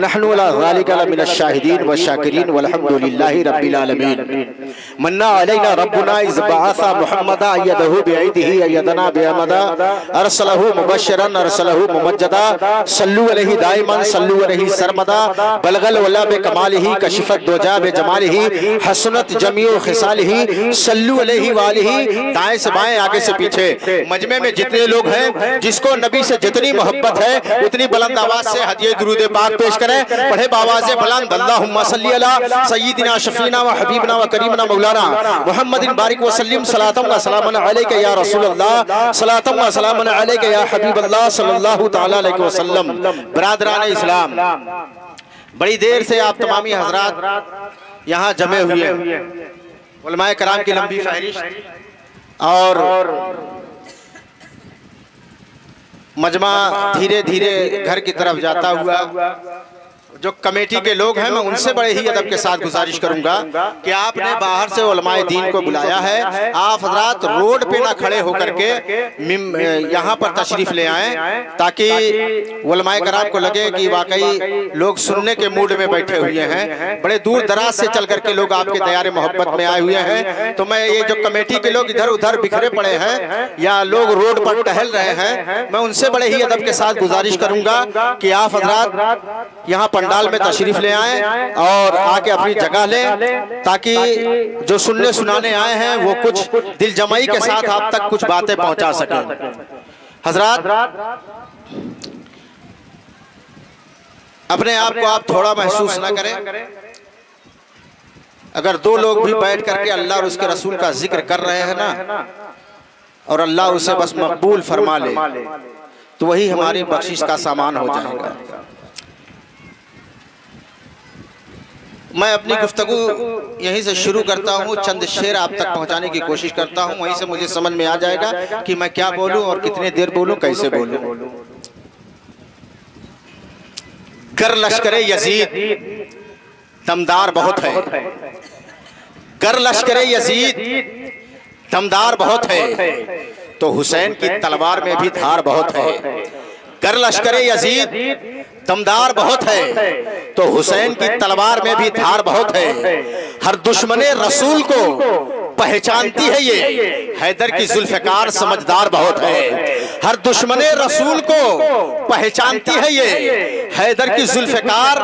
नहनु अला ज़ालिका लमिनश शाहिदीन व शाकिरीन वल्हम्दुलिल्लाहि रब्बिल आलमीन। मन्ना अलैना रब्बुना इज़ बअसा मुहम्मदा अय्यदहु बिअयदिही अय्यदना बिअमदा अरसलहु मुबश्शिरन अरसलहु मुमज्जदा सल्लु अलैहि दाइमन सल्लु अलैहि सरमदा बलगल वला बिकमालिही कशिफत दुजा बिजमालिही हसनत जमीउ खिसालिही सल्लु अलैहि वालिही। दाएं से बाएं आगे से पीछे मजमे में जितने लोग हैं, जिसको नबी से जितनी मोहब्बत है उतनी बुलंद आवाज से हदिये दुरूद पाक पेश करें। पढ़े बावाज़े बुलंद अल्लाहुम्मा सल्ली अला सय्यिदिना शफीना व हबीबना व करीमना मौलाना मुहम्मदिन बारिक व सल्लिम सलातम व सलामन अलैका या रसूलल्लाह सलातम व सलामन अलैका या हबीबल्लाह सल्लल्लाहु तआला अलैहि वसल्लम। बरादरान इस्लाम, बड़ी देर से आप तमामी हजरात यहाँ जमे हुए हैं। उलमाए कराम की लंबी फहरिस्त और मजमा धीरे धीरे घर की तरफ जाता हुआ जो कमेटी के लोग हैं, मैं उनसे बड़े ही अदब के साथ गुजारिश करूंगा कि आपने बाहर से उलमाए दीन को बुलाया है, आप हजरात रोड पे ना खड़े होकर के यहाँ पर तशरीफ ले आएं, ताकि उलमाए कराम को लगे कि वाकई लोग सुनने के मूड में बैठे हुए हैं। बड़े दूर दराज से चल करके लोग आपके दयारे मोहब्बत में आए हुए हैं। तो मैं ये जो कमेटी के लोग इधर उधर बिखरे पड़े हैं या लोग रोड पर टहल रहे हैं, मैं उनसे बड़े ही अदब के साथ गुजारिश करूंगा कि आप हजरात यहाँ पंडाल में तशरीफ ले आएं और आके अपनी जगह लें, ताकि जो सुनने सुनाने आए हैं वो कुछ दिल जमाई के साथ आप तक कुछ बातें पहुंचा सकें। हजरात, अपने आप को आप थोड़ा महसूस ना करें। अगर दो लोग भी बैठ करके अल्लाह और उसके रसूल का जिक्र कर रहे हैं ना, और अल्लाह उसे बस मकबूल फरमा ले, तो वही हमारी बख्शिश का सामान हो जाएगा। मैं अपनी गुफ्तगू यहीं से शुरू करता हूँ, चंद शेर आप तक पहुँचाने की कोशिश करता हूँ, वहीं से मुझे समझ में आ जाएगा कि मैं क्या बोलूँ और कितने देर बोलूँ, कैसे बोलूँ। गर लश्करे यजीद दमदार बहुत है, गर लश्करे यजीद दमदार बहुत है, तो हुसैन की तलवार में भी धार बहुत है। गर लश्करे यजीद दमदार बहुत है, तो हुसैन की तलवार में भी धार बहुत है। हर दुश्मने रसूल को पहचानती है ये, हैदर की जुल्फ़िकार समझदार बहुत है। हर दुश्मने रसूल को पहचानती है ये, हैदर की जुल्फ़िकार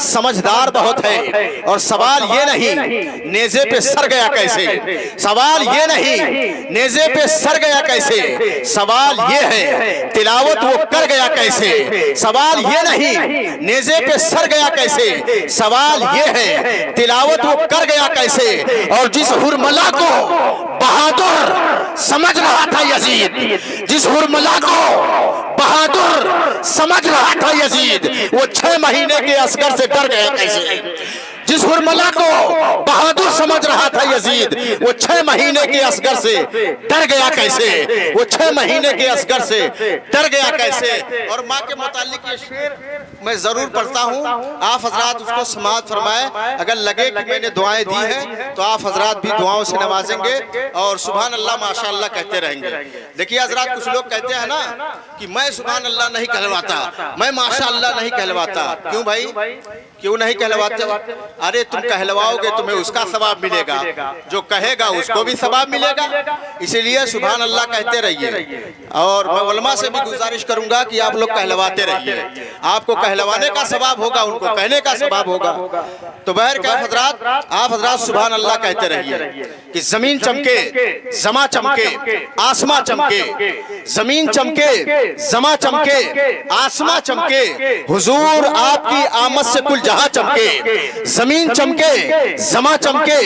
समझदार बहुत है। और सवाल ये नहीं नेज़े पे सर गया कैसे, सवाल ये नहीं नेज़े पे सर गया कैसे, सवाल ये है तिलावत वो कर गया कैसे। सवाल ये नहीं नेज़े पे सर गया कैसे, सवाल ये है तिलावत वो कर गया कैसे। और जिस हुरमला को बहादुर समझ रहा था यजीद, जिस हुरमला को बहादुर समझ रहा था यजीद, वो 6 महीने के असगर से डर गया कैसे। जिस हुरमला को बहादुर समझ रहा था यजीद, वो 6 महीने के असगर से डर गया कैसे, वो 6 महीने के असगर से डर गया कैसे। और माँ के मुतालिक ये शेर मैं जरूर पढ़ता हूँ, आप हजरात उसको समाअत फरमाएं। अगर लगे कि मैंने दुआएं दी हैं तो आप हजरात भी दुआओं से नवाजेंगे और सुभान अल्लाह माशाअल्लाह कहते रहेंगे। देखिए हजरात, कुछ लोग कहते हैं ना कि मैं सुभान अल्लाह नहीं कहलवाता, मैं माशाअल्लाह नहीं कहलवाता। क्यों भाई, क्यों नहीं कहलवाते? अरे तुम कहलवाओगे तुम्हें उसका सवाब मिलेगा, जो कहेगा उसको भी सवाब मिलेगा। इसीलिए सुभान अल्लाह कहते रहिए। और मैं उलमा से भी गुजारिश करूंगा कि आप लोग कहलवाते रहिए, आपको कहलवाने का सवाब होगा, उनको कहने का सवाब होगा। तो बहर क्या हजरात, आप हजरात सुभान अल्लाह कहते रहिए कि जमीन चमके जमा चमके आसमां चमके, जमीन चमके जमा चमके आसमां चमके, हुजूर आपकी आमद से कुल जहां चमके। जमीन चमके जमा चमके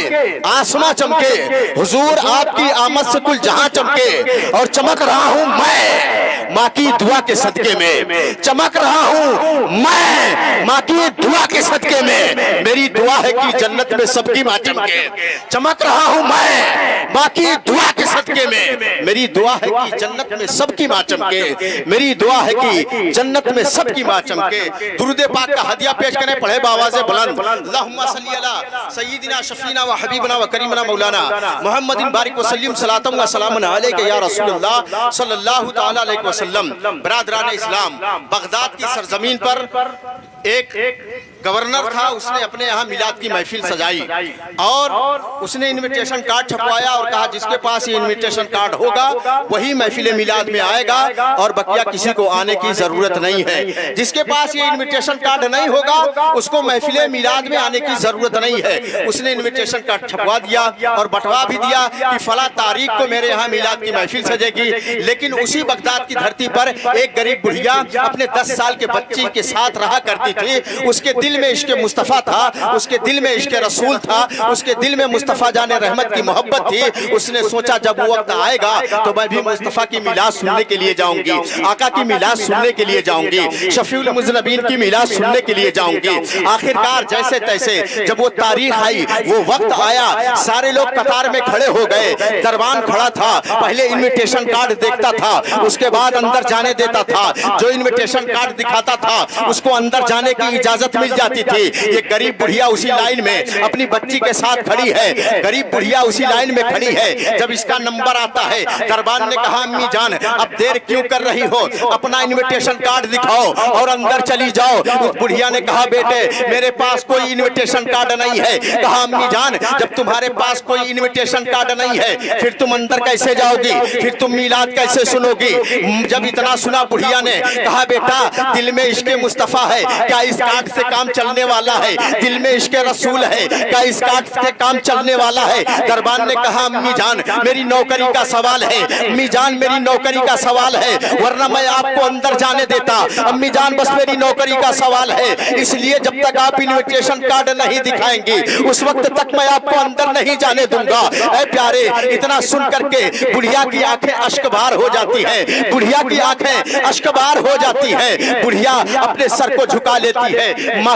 आसमां चमके, हुजूर आपकी आमद से कुल जहां चमके। और चमक रहा हूं मैं माँ की दुआ के सदके में, चमक रहा हूं मैं माँ की दुआ के सदके में। मेरी दुआ है कि जन्नत में सबकी माँ चमके। चमक रहा हूं मैं माँ की दुआ के सदके में, मेरी दुआ है कि जन्नत में सबकी माँ चमके। मेरी दुआ है कि जन्नत में सबकी माँ चमके। दुरूद पाक का हदिया पेश करें, पढ़े बावाज़े बुलंद अल्लाहुम्मा सल्ली अला सय्यिदिना शफीना व हबीबना व करीमना मौलाना मुहम्मदिन बारिक व सल्लिम सलातम व सलामन अलैका या रसूलल्लाह सल्लल्लाहु तआला अलैहि वसल्लम। बरादरान इस्लाम, बगदाद की सरजमीन पर एक गवर्नर था, उसने अपने यहाँ मिलाद की महफिल सजाई और उसने इनविटेशन कार्ड छपवाया और कहा जिसके पास ये इनविटेशन कार्ड होगा वही महफिल मिलाद में आएगा और बकिया किसी को आने की जरूरत नहीं है। जिसके पास ये इनविटेशन कार्ड नहीं होगा उसको महफिल मिलाद में आने की जरूरत नहीं है। उसने इनविटेशन कार्ड छपवा दिया और बंटवा भी दिया कि फला तारीख को मेरे यहाँ मिलाद की महफिल सजेगी। लेकिन उसी बगदाद की धरती पर एक गरीब बुढ़िया अपने 10 साल के बच्ची के साथ रहा करती थी। उसके दिल में इश्क मुस्तफ़ा था, उसके दिल में इश्क रसूल था, उसके दिल में मुस्तफ़ा जाने रहमत की मोहब्बत थी। उसने सोचा जब वो वक्त आएगा तो मैं भी मुस्तफ़ा की मिलाद सुनने के लिए जाऊंगी, आका की मिलाद सुनने के लिए जाऊंगी, शफीउल मुज़नबीन की मिलाद सुनने के लिए जाऊंगी। आखिरकार जैसे तैसे जब वो तारीख आई, वो वक्त आया, सारे लोग कतार में खड़े हो गए। दरबान खड़ा था, पहले इनविटेशन कार्ड देखता था, उसके बाद अंदर जाने देता था। जो इनविटेशन कार्ड दिखाता था उसको अंदर जाने की इजाजत मिल जाती थी। ये गरीब बुढ़िया उसी लाइन में अपनी बच्ची के साथ खड़ी है, गरीब बुढ़िया उसी लाइन में खड़ी है। जब इसका नंबर आता है, दरबान ने कहा अम्मी जान अब देर क्यों कर रही हो, अपना इनविटेशन कार्ड दिखाओ और अंदर चली जाओ। उस बुढ़िया ने कहा बेटे मेरे पास कोई इनविटेशन कार्ड नहीं है। कहा अम्मी जान जब तुम्हारे पास कोई इनविटेशन कार्ड नहीं है फिर तुम अंदर कैसे जाओगी, फिर तुम मिलाद कैसे सुनोगी। जब इतना सुना बुढ़िया ने कहा बेटा दिल में इश्क मुस्तफ़ा है, क्या इस कार्ड से काम चलने वाला है, दिल में इश्क रसूल है, क्या इस कार्ड से काम चलने वाला है। दरबान ने कहा अम्मी जान मेरी नौकरी का सवाल है, अम्मी जान मेरी नौकरी का सवाल है, वरना मैं आपको अंदर जाने देता। अम्मी जान बस मेरी नौकरी का सवाल है, इसलिए जब तक आप इनविटेशन कार्ड नहीं दिखाएंगी उस वक्त तक मैं आपको अंदर नहीं जाने दूंगा। ऐ प्यारे इतना सुन करके बुढ़िया की आंखें अश्कबार हो जाती है, बुढ़िया की आंखें अश्कबार हो जाती है। बुढ़िया अपने सर को झुका लेती है। माँ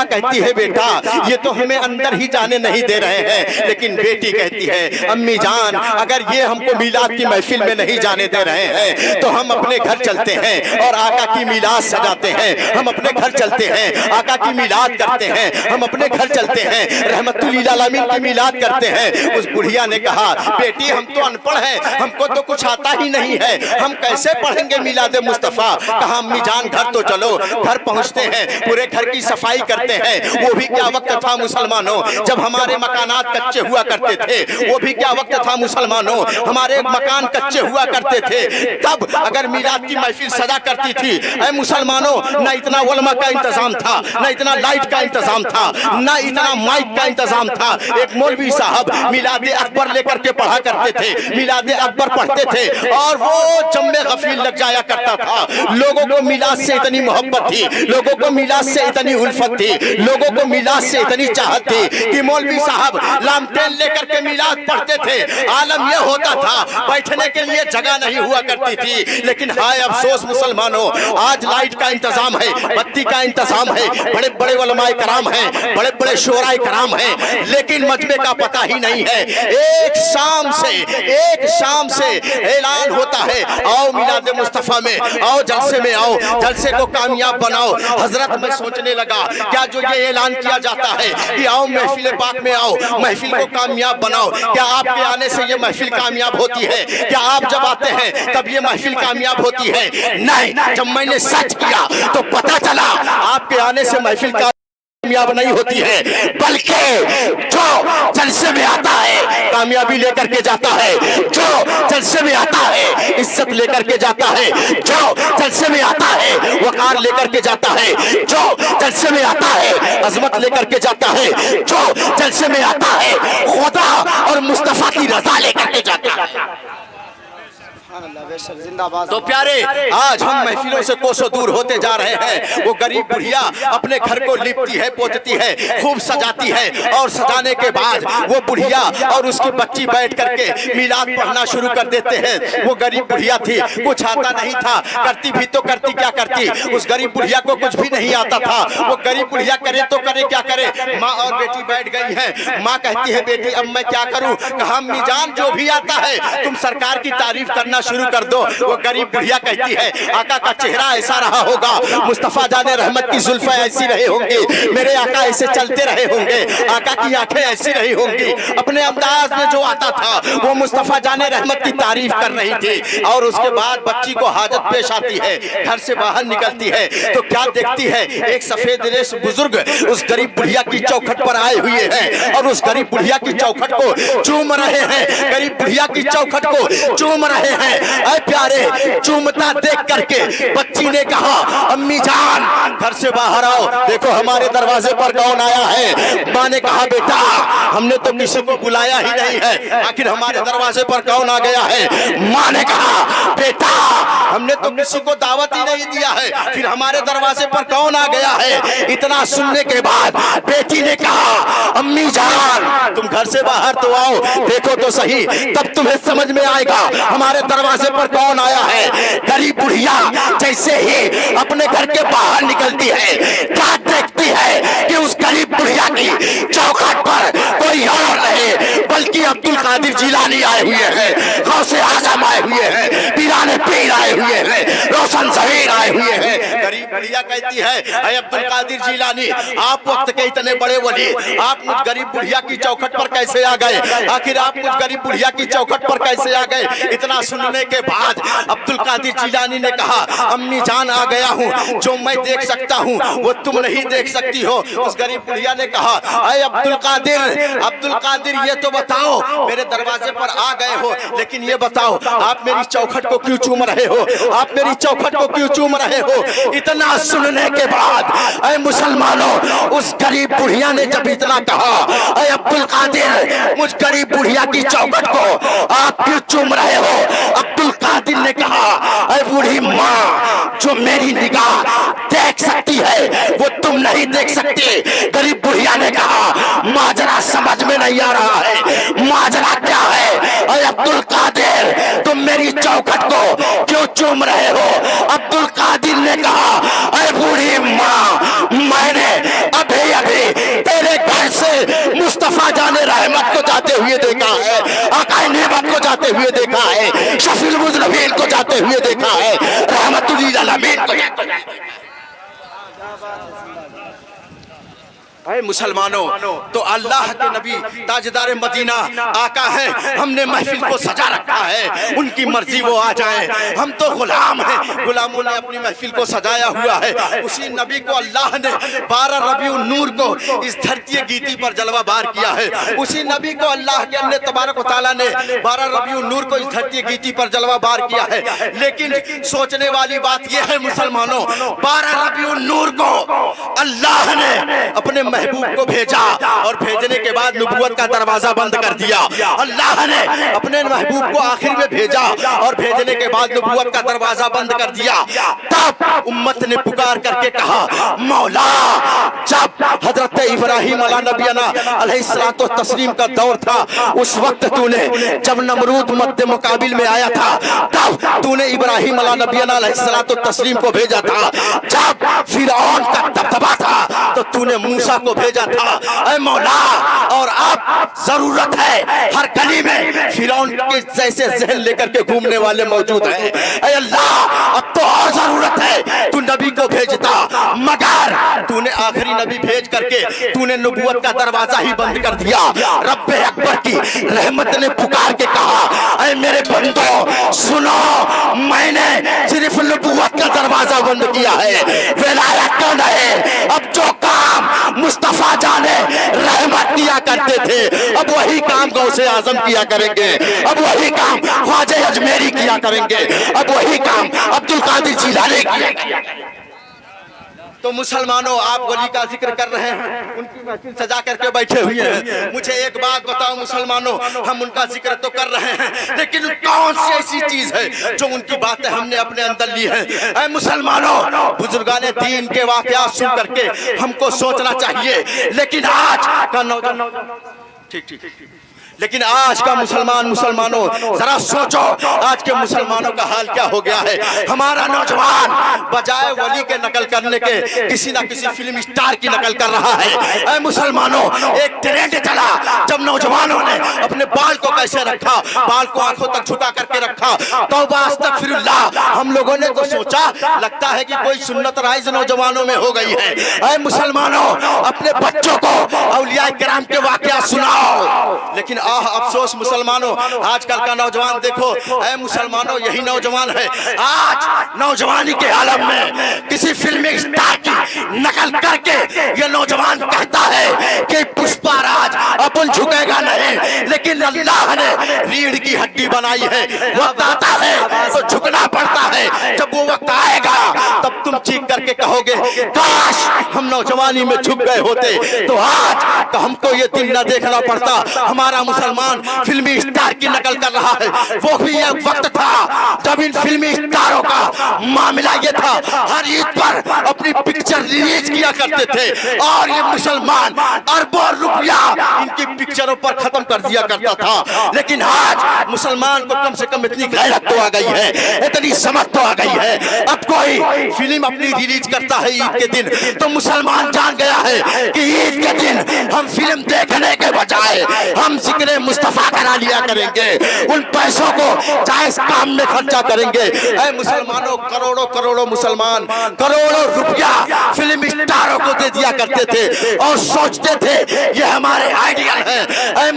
कहती है बेटा ये तो हमें अंदर ही जाने नहीं दे रहे हैं। लेकिन बेटी कहती है अम्मी जान अगर ये हमको मिलाद की महफिल में नहीं जाने दे रहे हैं तो हम अपने घर चलते हैं और आका की मिलाद सजाते हैं, हम अपने घर चलते हैं, आका की मिलाद करते हैं, हम अपने घर चलते हैं, रहमतुल लिल आलमीन की मिलाद करते हैं। उस बुढ़िया ने कहा बेटी हम तो अनपढ़ हैं, हमको तो कुछ आता ही नहीं है, हम कैसे पढ़ेंगे मिलाद मुस्तफ़ा। कहा अम्मी जान घर तो चलो। घर पहुंचते हैं, पूरे घर की सफाई करते हैं। वो भी क्या वक्त था मुसलमानों जब हमारे मकानात कच्चे हुआ करते थे, वो भी क्या वक्त था मुसलमानों हमारे मकान कच्चे हुआ करते थे। तब अगर मिलाद की महफिल सजा करती थी ऐ मुसलमानों न इतना उलमा का इंतजाम था, न इतना लाइट का इंतजाम था, न इतना माइक का इंतजाम था। एक मौलवी साहब मिलाद अकबर लेकर के पढ़ा करते थे, मिलाद अकबर पढ़ते थे और वो जम्मे गफील लग जाया करता था। लोगों को मिलाद से इतनी मोहब्बत थी, लोगों को मिलाद से इतनी उल्फत थी, लोगों को मिलाद से इतनी चाहत थी कि मौलवी साहब लामटेन लेकर के मिलाद पढ़ते थे। आलम यह होता था बैठने के लिए जगह नहीं हुआ करती थी। लेकिन हाय अफसोस मुसलमानों आज लाइट का इंतजाम है, बत्ती का इंतजाम है, बड़े बड़े उलमाए कराम हैं, बड़े बड़े शोराए कराम हैं, लेकिन मजमे का पता ही नहीं है। एक शाम से ऐलान होता है आओ मिलाद मुस्तफ़ा में, आओ जलसे में आओ, जलसे को कामयाब बनाओ। हजरत मैं सोचने लगा क्या जो ये ऐलान किया जाता है कि आओ महफिल पाक में आओ, महफिल को कामयाब बनाओ, क्या आपके आने से ये महफिल कामयाब होती है? क्या आप जब आते हैं तब ये महफिल कामयाब होती है? नहीं, जब मैंने सर्च किया तो पता चला आपके आने से महफिल कामयाब नहीं होती है, बल्कि जो जलसे में आता है कामयाबी लेकर के जाता है, जो जलसे में आता है इज्जत लेकर के जाता है, जो जलसे में आता है वकार लेकर के जाता है, जो जलसे में आता है अजमत लेकर के जाता है, जो जलसे में आता है खुदा और मुस्तफा की रजा लेकर के जाता है। तो प्यारे आज हम महफिलों से कोसों दूर होते जा रहे हैं। वो गरीब बुढ़िया अपने घर को लिपती है, पोतती है, खूब सजाती है और सजाने के बाद वो बुढ़िया और उसकी बच्ची बैठ करके मिलाद पढ़ना शुरू कर देते हैं। वो गरीब बुढ़िया थी, कुछ आता नहीं था, करती भी तो करती क्या करती, उस गरीब बुढ़िया को कुछ भी नहीं आता था। वो गरीब बुढ़िया करे तो करे क्या करे। माँ और बेटी बैठ गई है। माँ कहती है बेटी अब मैं क्या करूँ। कहा अम्मी जान जो भी आता है तुम सरकार की तारीफ करना शुरू कर दो। वो गरीब बुढ़िया कहती है आका का चेहरा ऐसा रहा होगा, मुस्तफा जाने रहमत की जुल्फे ऐसी रही होंगी, मेरे आका ऐसे चलते रहे होंगे, आका की आंखें ऐसी रही होंगी। अपने अंदाज में जो आता था वो मुस्तफा जाने रहमत की तारीफ कर रही थी। और उसके बाद बच्ची को हाजत पेश आती है, घर से बाहर निकलती है तो क्या देखती है, एक सफेद रेश बुजुर्ग उस गरीब बुढ़िया की चौखट पर आए हुए हैं और उस गरीब बुढ़िया की चौखट को चूम रहे हैं, गरीब बुढ़िया की चौखट को चूम रहे हैं। ऐ प्यारे, चूमता देख करके बच्ची ने कहा अम्मी जान घर से बाहर आओ, देखो हमारे दरवाजे पर कौन आया है। माँ ने कहा बेटा हमने तो किसी को बुलाया ही नहीं है, आखिर हमारे दरवाजे पर कौन आ गया है। माँ ने कहा बेटा हमने तो किसी को दावत ही नहीं दिया है, फिर हमारे दरवाजे पर कौन आ गया है। इतना सुनने के बाद बेटी ने कहा अम्मी जान तुम घर से बाहर तो आओ, देखो तो सही, तब तुम्हें समझ में आएगा हमारे दरवाजे पर कौन आया है। गरीब बुढ़िया जैसे ही अपने घर के बाहर निकलती है, क्या देखती है कि उस गरीब बुढ़िया की चौखट पर कोई और नहीं बल्कि अब्दुल कादिर जिलानी आए हुए हैं, गौसे आजम आए हुए हैं, पीराने पीर आए हुए हैं, रोशन ज़हीर आए हुए हैं। गरीब बुढ़िया कहती है अरे अब्दुल कादिर जिलानी आप वक्त के इतने बड़े वली, आप मुझ गरीब बुढ़िया की चौखट पर कैसे आ गए, आखिर आप मुझ गरीब बुढ़िया की चौखट पर कैसे आ गए। इतना सुनने के बाद अब्दुल कादिर जिलानी ने कहा अम्मी जान आ गया हूँ, जो मैं देख सकता हूँ वो तुम नहीं देख सकती हो। उस गरीब बुढ़िया ने कहा अरे अब्दुल कादिर ये तो बताओ मेरे दरवाजे पर आ गए हो, लेकिन ये बताओ आप मेरी चौखट को क्यों चूम रहे हो, आप मेरी चौखट को क्यों चूम रहे हो। इतना सुनने के बाद अरे मुसलमानों उस गरीब बुढ़िया ने जब इतना कहा अरे अब्दुल कादिर मुझ गरीब बुढ़िया की चौखट को आप क्यों चूम रहे हो। अब्दुल कादिर ने कहा अरे बूढ़ी माँ जो मेरी निगाह देख सकती है वो तुम नहीं देख सकती। गरीब बुढ़िया ने कहा माजरा समझ में नहीं आ रहा है, माजरा क्या है। अरे अब्दुल कादिर तुम मेरी चौखट को क्यों चूम रहे हो। अब्दुल कादिर ने कहा अरे बूढ़ी माँ मैंने अभी अभी तेरे घर से मुस्तफा जाने रहमत को जाते हुए देखा है, आका नेमत को जाते हुए देखा है, शफील मुज़नबीन को जाते हुए देखा है, रहमतुल लिल आलमीन को जाते हुए। मुसलमानों तो अल्लाह के नबी ताजदार मदीना आका है, हमने महफिल को सजा रखा है, उनकी मर्जी वो आ जाए, हम तो गुलाम हैं, गुलामों ने अपनी महफिल को सजाया हुआ है। उसी नबी को अल्लाह ने 12 रबीउन नूर को इस धरती गीती पर जलवा बार किया है। उसी नबी को अल्लाह के अल्लाह तबारक व तआला ने 12 रबीउन नूर को इस धरती गीती पर जलवा बार किया है। लेकिन सोचने वाली बात यह है मुसलमानों 12 रबीउन नूर को अल्लाह ने अपने महबूब को भेजा और भेजने के बाद नबूवत का दरवाजा बंद कर दिया। अल्लाह ने अपने महबूब को आखिर में भेजा और भेजने के बाद नबूवत का दरवाजा बंद कर दिया। तब उम्मत ने पुकार करके कहा मौला जब हजरत इब्राहिम अलैहिस्सलातु तस्लीम का दौर था उस वक्त तूने जब नमरूद मद्दे मुकाबिल में आया था तब तूने इब्राहिम अलैहिस्सलातु तस्लीम को भेजा था। जब फिरौन का दबदबा था तो तूने मूसा को भेजा था। ऐ मौला और अब जरूरत है, हर गली में फिरौन के जैसे जहन लेकर के घूमने वाले मौजूद हैं। ऐ अल्लाह अब तो और जरूरत है, तू नबी को भेजता, मगर तूने आखिरी नबी भेज करके तूने नबूवत का दरवाजा ही बंद कर दिया। रब्बे अकबर की रहमत ने पुकार के कहा ऐ मेरे बंदो सुनो, मैंने सिर्फ नबूवत का दरवाजा बंद किया है, विलायत का नहीं। अब जो काम मुस्तफा जाने रहमत किया करते थे अब वही काम गौसे आजम किया करेंगे, अब वही काम ख्वाजा अजमेरी किया करेंगे, अब वही काम अब्दुल कादिर जिलानी किया करेंगे। तो मुसलमानों आप वली का जिक्र कर रहे हैं, उनकी महफिल सजा करके बैठे हुए हैं। मुझे एक बात बताओ मुसलमानों, हम उनका जिक्र तो कर रहे हैं लेकिन कौन सी ऐसी चीज है जो उनकी बातें हमने अपने अंदर ली है। ऐ मुसलमानों बुजुर्गाने दीन के वाकयात सुन करके हमको सोचना चाहिए, लेकिन आज का नौजवान ठीक लेकिन आज का मुसलमानों जरा सोचो, आज के मुसलमानों का हाल क्या हो गया है। हमारा नौजवान बजाय वली के नकल करने के किसी ना किसी फिल्म स्टार की नकल कर रहा है। मुसलमानों, एक ट्रेंड चला जब नौजवानों ने अपने बाल को कैसे रखा, बाल को आंखों तक झुका करके रखा। तौबा अस्तगफिरुल्लाह, हम लोगों ने तो सोचा लगता है कि कोई सुन्नत राइज नौजवानों में हो गई है। मुसलमानों, अपने बच्चों को औलिया किराम के वाकया सुनाओ। लेकिन अफसोस मुसलमानों, आजकल का नौजवान देखो। ऐ मुसलमानों, यही नौजवान है आज नौजवानी के आलम में किसी फिल्मी स्टार की नकल करके ये नौजवान कहता है कि पुष्पाराज अपन झुकेगा नहीं, लेकिन अल्लाह ने रीढ़ की हड्डी बनाई है। वक्त आता है तो झुकना पड़ता है। जब वो वक्त आएगा तब तुम चीख करके कहोगे काश हम नौजवानी में झुक गए होते, तो आज तो हमको ये दिन न देखना पड़ता। हमारा मुसलमान फिल्मी स्टार की नकल कर रहा है। वो भी एक वक्त था जब इन फिल्मी स्टारों का मामला ये था, हर ईद पर अपनी पिक्चर रिलीज किया करते थे और ये मुसलमान अरबों रुपया इनकी पिक्चरों पर खत्म कर दिया करता था। लेकिन आज मुसलमान को कम से कम इतनी गैरत तो आ गई है, इतनी समझ तो आ गई है। अब कोई फिल्म अपनी रिलीज करता है ईद के दिन तो मुसलमान जान गया है कि ईद के दिन हम फिल्म देखने के बजाय हम जिक्र मुस्तफा करा लिया करेंगे, उन पैसों को जायज काम में खर्चा करेंगे। ऐ मुसलमानों, करोड़ों करोड़ों मुसलमान करोड़ों रुपया फिल्म स्टारों को दे दिया करते थे और सोचते थे ये हमारे आइडियल है। ऐ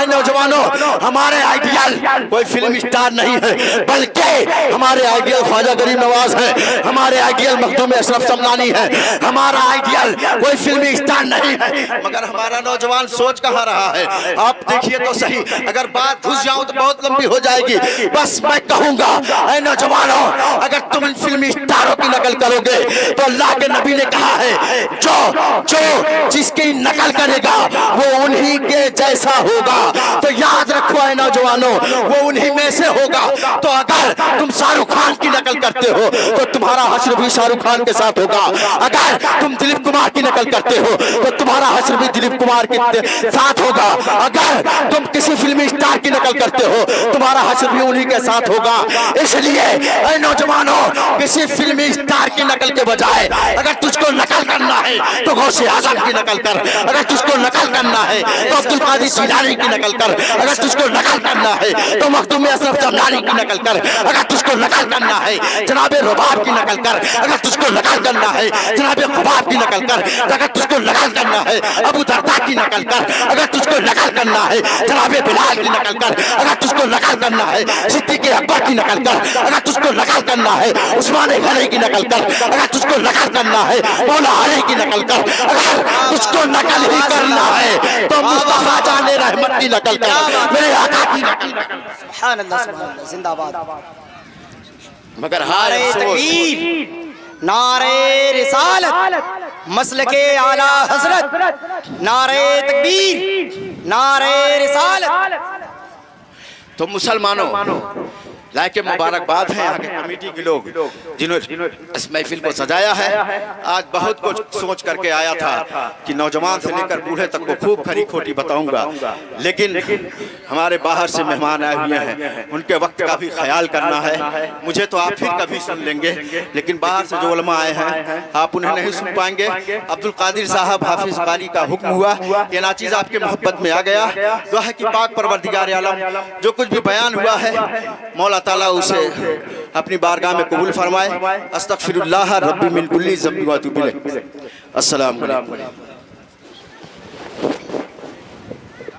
नौजवानों, हमारे आइडियल कोई फिल्म स्टार नहीं है, बल्कि हमारे आइडियल ख्वाजा गरीब नवाज है, हमारे आइडियल मखदूम अशरफ समनानी है, हमारा आइडियल कोई फिल्मी स्टार नहीं है। मगर हमारा नौजवान सोच कहाँ रहा है, आप देखिए तो सही। अगर बात घुस जाऊं तो बहुत लंबी हो जाएगी, बस मैं कहूंगा ऐ नौजवानों, अगर तुम इन फिल्मी स्टारों की नकल करोगे तो अल्लाह के नबी ने कहा है जो जिसकी नकल करेगा वो उन्हीं के जैसा होगा। तो याद रखो ऐ नौजवानों, वो उन्हीं में से होगा। तो अगर तुम शाहरुख खान की नकल करते हो तो तुम्हारा हश्र भी शाहरुख खान के साथ होगा। अगर तुम दिलीप कुमार की नकल करते हो तो तुम्हारा हश्र भी दिलीप कुमार के साथ होगा। अगर तुम किसी फिल्मी स्टार की नकल करते हो तुम्हारा हश्र भी उन्हीं के साथ होगा। इसलिए ऐ नौजवानों, किसी फिल्मी स्टार की नकल के बजाय अगर तुझको नकल करना है तो गौसे आजम की नकल कर, अगर तुझको नकल करना है तो अब्दुल कादिर जिलानी की नकल कर, अगर तुझको नकल करना है तो मखदूम अशरफ समनानी की नकल कर, अगर तुझको नकल करना है जनाबे रुबाब की नकल कर, अगर तुझको नकल करना है जनाबे खुबाब की नकल कर, अगर तुझको नकल करना है अबू दरदा की नकल कर, अगर तुझको नकल करना है जनाबे बिलाल की नकल कर, अगर तुझको नकल करना है सिद्दीक़ अकबर की नकल कर, अगर तुझको नकल करना है उस्मान गनी की नकल कर, अगर तुझको नकल करना है मौला अली की नकल कर, अगर तुझको नकल ही करना है तो मुस्तफा जाने रहमत की नकल कर, मेरे आका की नकल कर। सुभान अल्लाह, सुभान अल्लाह, जिंदाबाद। मगर नारे तकबीर, नारे रिसालत, मसलके आला हजरत, नारे तकबीर, नारे रिसालत। तो मुसलमानों, लाइक मुबारकबाद है यहाँ के कमेटी के लोग जिन्होंने इस महफिल को सजाया है। आज बहुत कुछ सोच करके आया था कि नौजवान से लेकर बूढ़े तक को खूब खरी खोटी बताऊंगा, लेकिन हमारे बाहर से मेहमान आए हुए हैं, उनके वक्त का भी ख्याल करना है। मुझे तो आप फिर कभी सुन लेंगे, लेकिन बाहर से जो उलमा आए हैं आप उन्हें नहीं सुन पाएंगे। अब्दुल कादिर साहब हाफिज कारी का हुक्म हुआ, ये नाचीज़ आपके मोहब्बत में आ गया। दुआ है कि पाक परवरदिगार आलम जो कुछ भी बयान हुआ है मौला ताला उसे अपनी बारगाह में कबूल फरमाए। अस्तगफिरुल्लाह रब्बी मिन कुल्ली ज़ंबि व अतूबु इलैह। अस्सलाम वालेकुम।